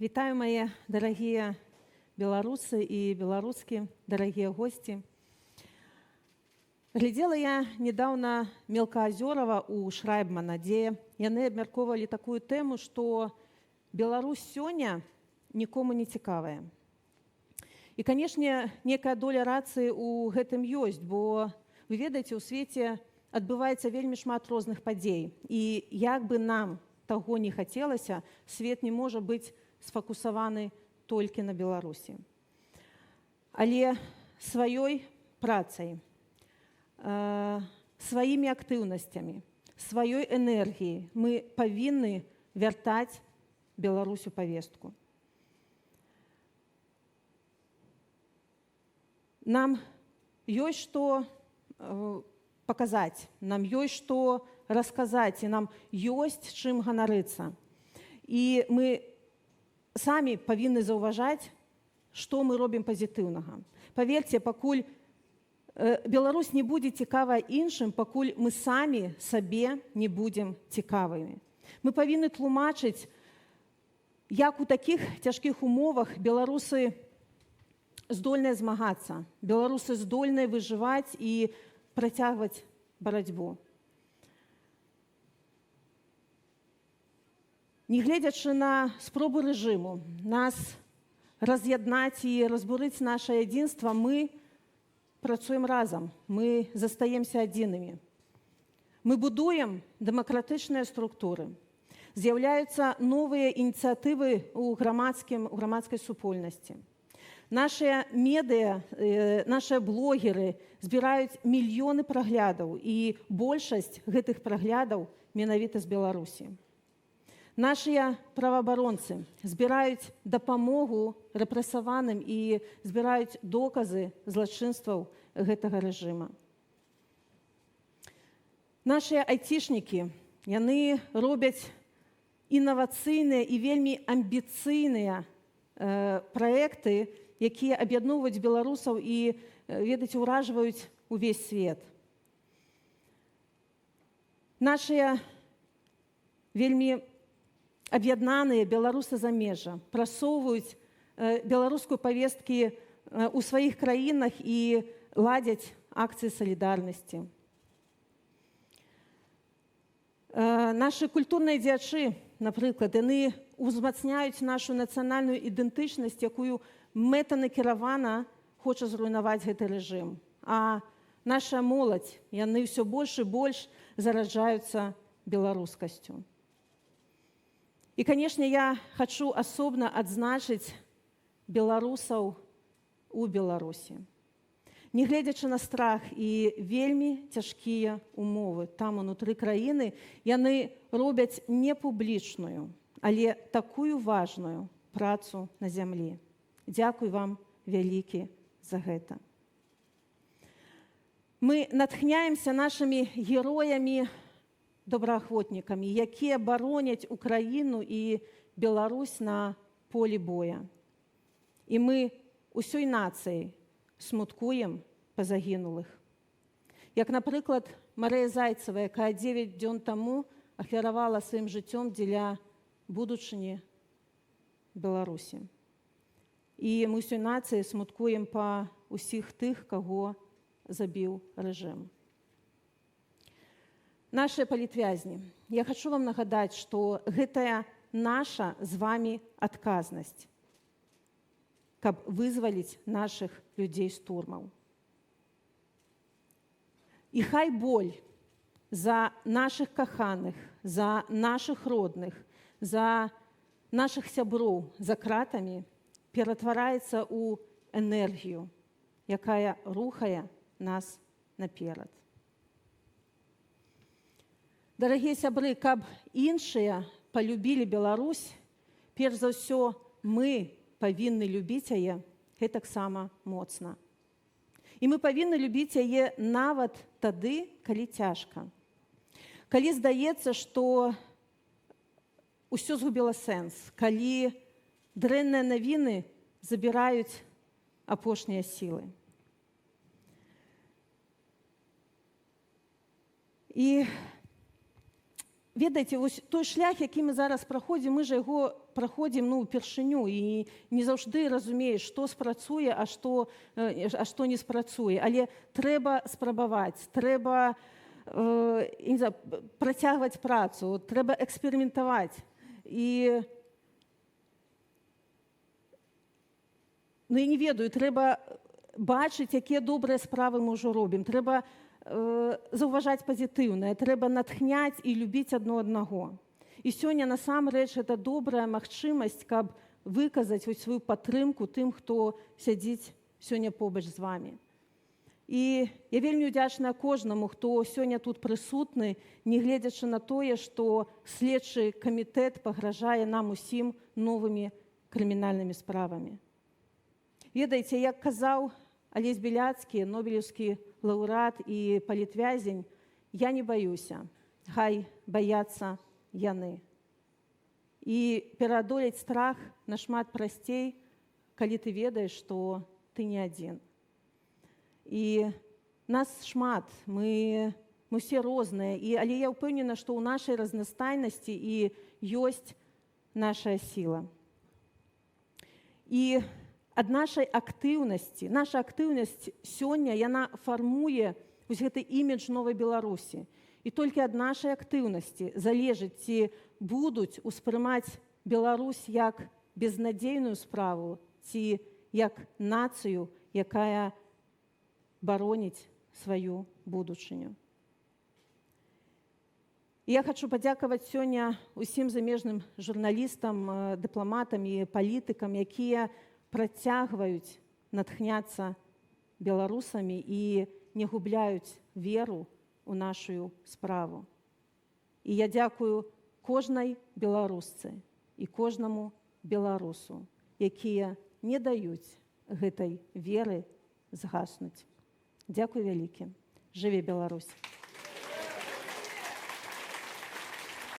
Вітаю, мои дорогие белорусы и белорусские, дорогие гости. Глядела я недавно Мелкаазёрова у Шрайбмана, дзе яны абмяркоўвалі такую тэму, што Беларусь сёння нікому не цікавая. І, канешне, некая доля рацыі ў гэтым ёсць, бо, вы ведаеце, у свеце адбываецца вельмі шмат розных падзей. І як бы нам таго не хацелася, свет не можа быць сфокусаваны толькі на Беларусі. Але сваёй працай, сваімі актыўнасцямі, сваёй энергіяй мы павінны вяртаць Беларусь у павестку. Нам ёсць што паказаць, нам ёсць што расказаць, і нам ёсць чым ганарыцца. І мы самі павінны заўважаць, што мы робім пазітыўнага. Паверце, пакуль Беларусь не будзе цікавая іншым, пакуль мы самі сабе не будзем цікавымі. Мы павінны тлумачыць, як у такіх цяжкіх умовах беларусы здольныя змагацца, беларусы здольныя выжываць і працягваць барацьбу. Нягледзячы на спробы рэжыму нас раз'яднаць і разбурыць наша адзінства, мы працуем разам, мы застаемся адзінымі. Мы будуем дэмакратычныя структуры. З'яўляюцца новыя ініцыятывы ў грамадскай супольнасці. Нашыя медыа, нашыя блогеры збіраюць мільёны праглядаў, і большасць гэтых праглядаў менавіта з Беларусі. Нашыя праваабаронцы збіраюць дапамогу рэпрэсаваным і збіраюць доказы злачынстваў гэтага рэжыма. Нашыя айцішнікі, яны робяць інавацыйныя і вельмі амбіцыйныя праекты, якія аб'ядноўваюць беларусаў і, ведаеце, уражваюць увесь свет. Нашыя вельмі аб'яднаныя беларусы замежжа прасоўваюць беларускую павесткі ў сваіх краінах і ладзяць акцыі салідарнасці. Нашы культурныя дзеячы, напрыклад, яны ўзмацняюць нашу нацыянальную ідэнтычнасць, якую мэтанакіравана хоча зруйнаваць гэты рэжым. А наша моладзь, яны ўсё больш і больш зараджаюцца беларускасцю. І, канешне, я хачу асобна адзначыць беларусаў у Беларусі. Нягледзячы на страх і вельмі цяжкія умовы там унутры краіны, яны робяць не публічную, але такую важную працу на зямлі. Дзякуй вам вялікі за гэта. Мы натхняемся нашымі героямі, добраахвотнікамі, якія бароняць Украіну і Беларусь на полі боя. І мы усёй нацыяй смуткуем па загінулых. Як, напрыклад, Марыя Зайцева, якая 9 дзён таму ахвяравала сваім жыццём дзеля будучыні Беларусі. І мы ўсёй нацыяй смуткуем па ўсіх тых, каго забіў рэжым. Нашыя палітвязні, я хачу вам нагадаць, што гэтая наша з вамі адказнасць, каб вызваліць нашых людзей з турмаў. І хай боль за нашых каханых, за нашых родных, за нашых сяброў за кратамі ператвараецца ў энергію, якая рухае нас наперад. Дарагія сябры, каб іншыя палюбілі Беларусь, перш за ўсё мы павінны любіць яе гэтаксама моцна. І мы павінны любіць яе нават тады, калі цяжка. Калі здаецца, што ўсё згубіла сэнс, калі дрэнныя навіны забіраюць апошнія сілы. І ведаеце, вось той шлях, які мы зараз праходзім, мы ж яго праходзім упершыню і не заўжды разумееш, што спрацуе, а што не спрацуе. Але трэба спрабаваць, трэба працягваць працу, трэба эксперыментаваць. І я не ведаю, трэба бачыць, якія добрыя справы мы ўжо робім. Трэба заўважаць пазітыўнае, трэба натхняць і любіць адно аднаго. І сёння насамрэч гэта добрая магчымасць, каб выказаць сваю падтрымку тым, хто сядзіць сёння побач з вамі. І я вельмі ўдзячная кожнаму, хто сёння тут прысутны, нягледзячы на тое, што следчы камітэт пагражае нам усім новымі крымінальнымі справамі. Ведаеце, як казаў Алесь Беляцкі, нобелеўскі лаўрэат і палітвязень, я не баюся, хай баяцца яны. І пераадолець страх нашмат прасцей, калі ты ведаеш, што ты не адзін. І нас шмат, мы ўсе розныя, але я ўпэўнена, што ў нашай разнастайнасці і ёсць наша сіла. І ад нашай актыўнасці, наша актыўнасць сёння, яна фармуе вось гэты імідж новай Беларусі. І толькі ад нашай актыўнасці залежыць, ці будуць успрымаць Беларусь як безнадзейную справу, ці як нацыю, якая бароніць сваю будучыню. Я хочу падзякаваць сёння усім замежным журналістам, дыпламатам і палітыкам, якія працягваюць натхняцца беларусамі і не губляюць веру у нашу справу. І я дзякую кожнай беларусцы і кожнаму беларусу, якія не даюць гэтай веры згаснуць. Дзякуй вялікі. Жыве Беларусь!